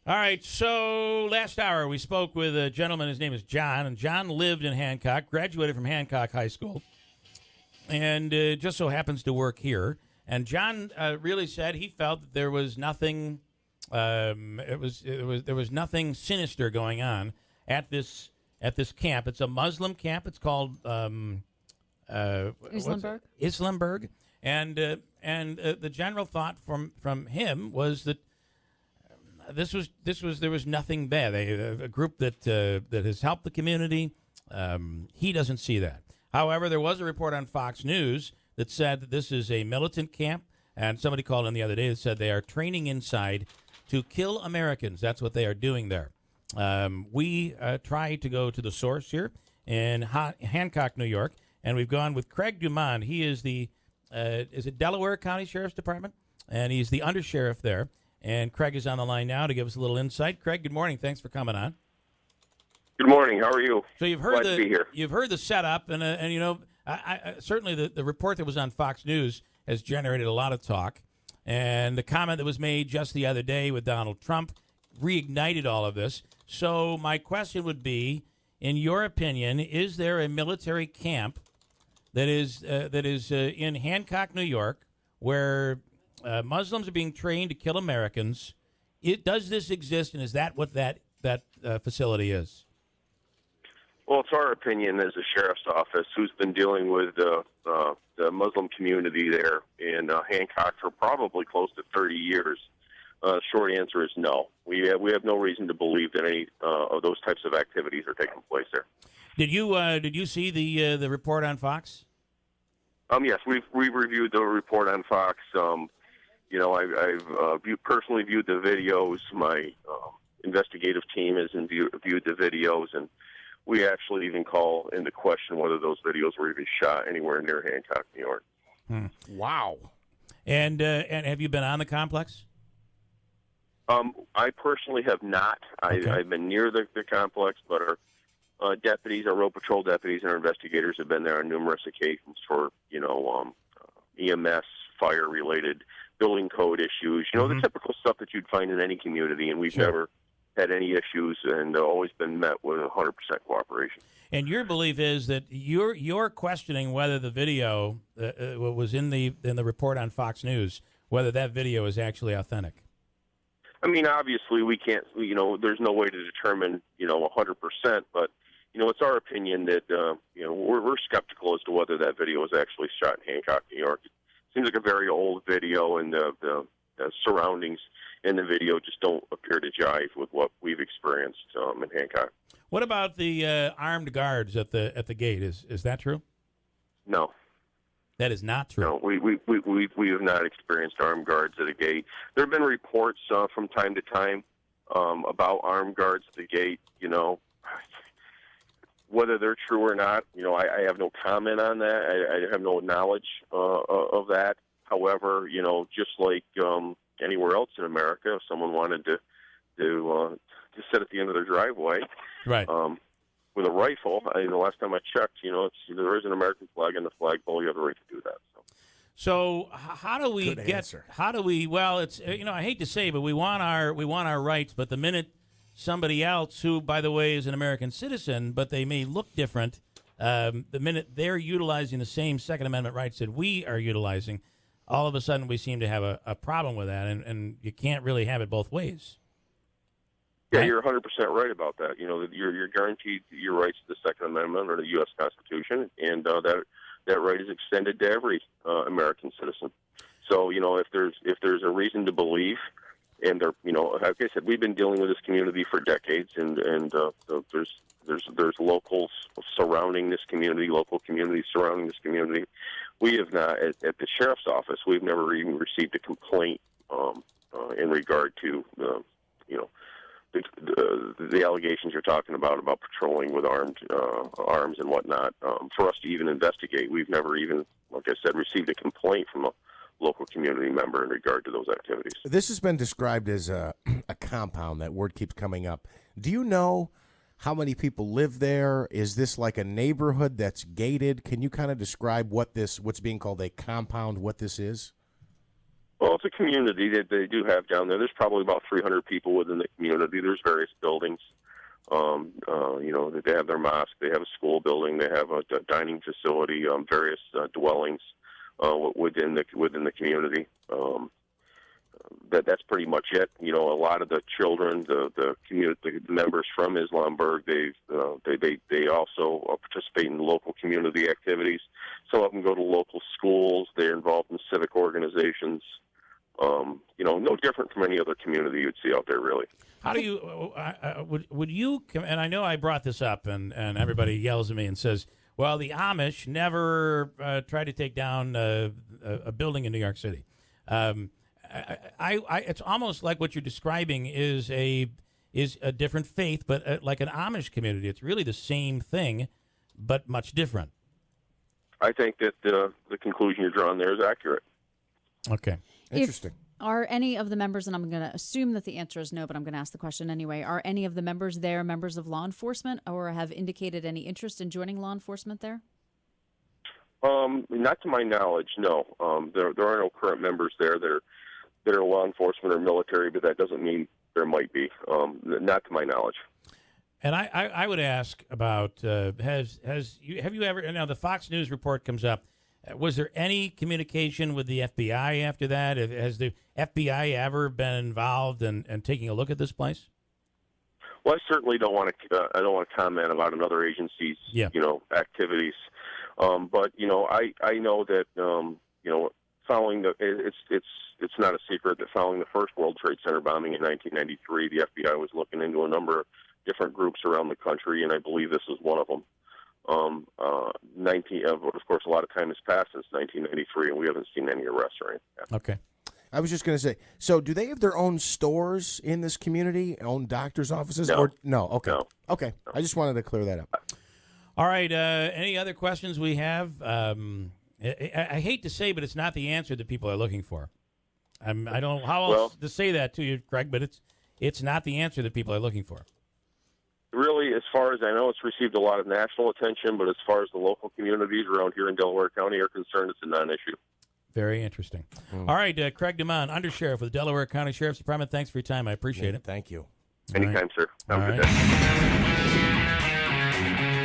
All right, so last hour we spoke with a gentleman. His name is John, and John lived in Hancock, graduated from Hancock High School, and just so happens to work here. And John really said he felt that there was nothing, there was nothing sinister going on at this camp. It's a Muslim camp. It's called Islamberg. Islamberg, and the general thought from him was that there was nothing bad. A group that has helped the community. He doesn't see that. However, there was a report on Fox News that said that this is a militant camp, and somebody called in the other day that said they are training inside to kill Americans. That's what they are doing there. We try to go to the source here in Hancock, New York, and we've gone with Craig DuMond. He is the Delaware County Sheriff's Department, and he's the undersheriff there. And Craig is on the line now to give us a little insight. Craig, good morning. Thanks for coming on. Good morning. How are you? So you've heard Glad to be here. You've heard the setup, and you know, I certainly the report that was on Fox News has generated a lot of talk, and the comment that was made just the other day with Donald Trump reignited all of this. So my question would be, in your opinion, is there a military camp that is in Hancock, New York, where Muslims are being trained to kill Americans? Does this exist, and is that what that facility is? Well, it's our opinion as a sheriff's office who's been dealing with the Muslim community there in Hancock for probably close to 30 years. Short answer is no. We have no reason to believe that any of those types of activities are taking place there. Did you see the report on Fox? Yes, we've reviewed the report on Fox. You know, I've personally viewed the videos. My investigative team has viewed the videos, and we actually even call into question whether those videos were even shot anywhere near Hancock, New York. Wow. And have you been on the complex? I personally have not. Okay. I've been near the complex, but our deputies, our road patrol deputies, and our investigators have been there on numerous occasions for, you know, EMS, fire-related, building code issues, you know, the typical stuff that you'd find in any community, and we've never had any issues and always been met with 100% cooperation. And your belief is that you're questioning whether the video what was in the report on Fox News, whether that video is actually authentic. I mean, obviously, we can't, you know, there's no way to determine, you know, 100%, but, you know, it's our opinion that, you know, we're skeptical as to whether that video was actually shot in Hancock, New York. It seems like a very old video, and the surroundings in the video just don't appear to jive with what we've experienced in Hancock. What about the armed guards at the gate? Is that true? No. That is not true. No, we have not experienced armed guards at a gate. There have been reports from time to time about armed guards at the gate. You know, whether they're true or not, you know, I have no comment on that. I have no knowledge of that. However, you know, just like anywhere else in America, if someone wanted to sit at the end of their driveway, right, with a rifle, the last time I checked, you know, there is an American flag on the flagpole. You have the right to do that. So how do we well, it's, you know, I hate to say, but we want our rights, but the minute somebody else who, by the way, is an American citizen, but they may look different, the minute they're utilizing the same Second Amendment rights that we are utilizing, all of a sudden we seem to have a problem with that, and you can't really have it both ways. Yeah, you're 100% right about that. You know, you're guaranteed your rights to the Second Amendment or the U.S. Constitution, and that right is extended to every American citizen. So, you know, if there's a reason to believe, and there, you know, like I said, we've been dealing with this community for decades, and there's locals surrounding this community, local communities surrounding this community. We have not, at the sheriff's office, we've never even received a complaint in regard to you know, the allegations you're talking about patrolling with arms and whatnot. For us to even investigate, we've never even, like I said, received a complaint from a local community member in regard to those activities. This has been described as a compound. That word keeps coming up. Do you know how many people live there? Is this like a neighborhood that's gated? Can you kind of describe what's being called a compound, what this is? Well, it's a community that they do have down there. There's probably about 300 people within the community. There's various buildings. They have their mosque. They have a school building. They have a dining facility. Various dwellings within the community. That's pretty much it. A lot of the children, the community members from Islamberg, they also participate in local community activities. Some of them go to local schools. They're involved in civic organizations. No different from any other community you'd see out there, really. How do you would you? And I know I brought this up, and everybody yells at me and says, "Well, the Amish never tried to take down a building in New York City." It's almost like what you're describing is a different faith, but like an Amish community. It's really the same thing, but much different. I think that the conclusion you're drawing there is accurate. Okay. Interesting. Are any of the members, and I'm going to assume that the answer is no, but I'm going to ask the question anyway, are any of the members there members of law enforcement or have indicated any interest in joining law enforcement there? Not to my knowledge, no. There are no current members there that are law enforcement or military, but that doesn't mean there might be. Not to my knowledge. And I would ask about have you ever, now the Fox News report comes up, was there any communication with the FBI after that? Has the FBI ever been involved in taking a look at this place? Well, I certainly don't want to comment about another agency's activities. But I know that following it's not a secret that following the first World Trade Center bombing in 1993, the FBI was looking into a number of different groups around the country, and I believe this is one of them. Of course, a lot of time has passed since 1993, and we haven't seen any arrests or anything. Okay. I was just going to say, so do they have their own stores in this community, own doctor's offices? No. No. Okay. No. Okay. I just wanted to clear that up. All right. Any other questions we have? I hate to say, but it's not the answer that people are looking for. I don't know how else to say that to you, Craig, but it's not the answer that people are looking for. Really, as far as I know, it's received a lot of national attention, but as far as the local communities around here in Delaware County are concerned, it's a non-issue. Very interesting. All right, Craig DuMond, Undersheriff with the Delaware County Sheriff's Department. Thanks for your time. I appreciate it. Thank you. Anytime, sir. Have a good day.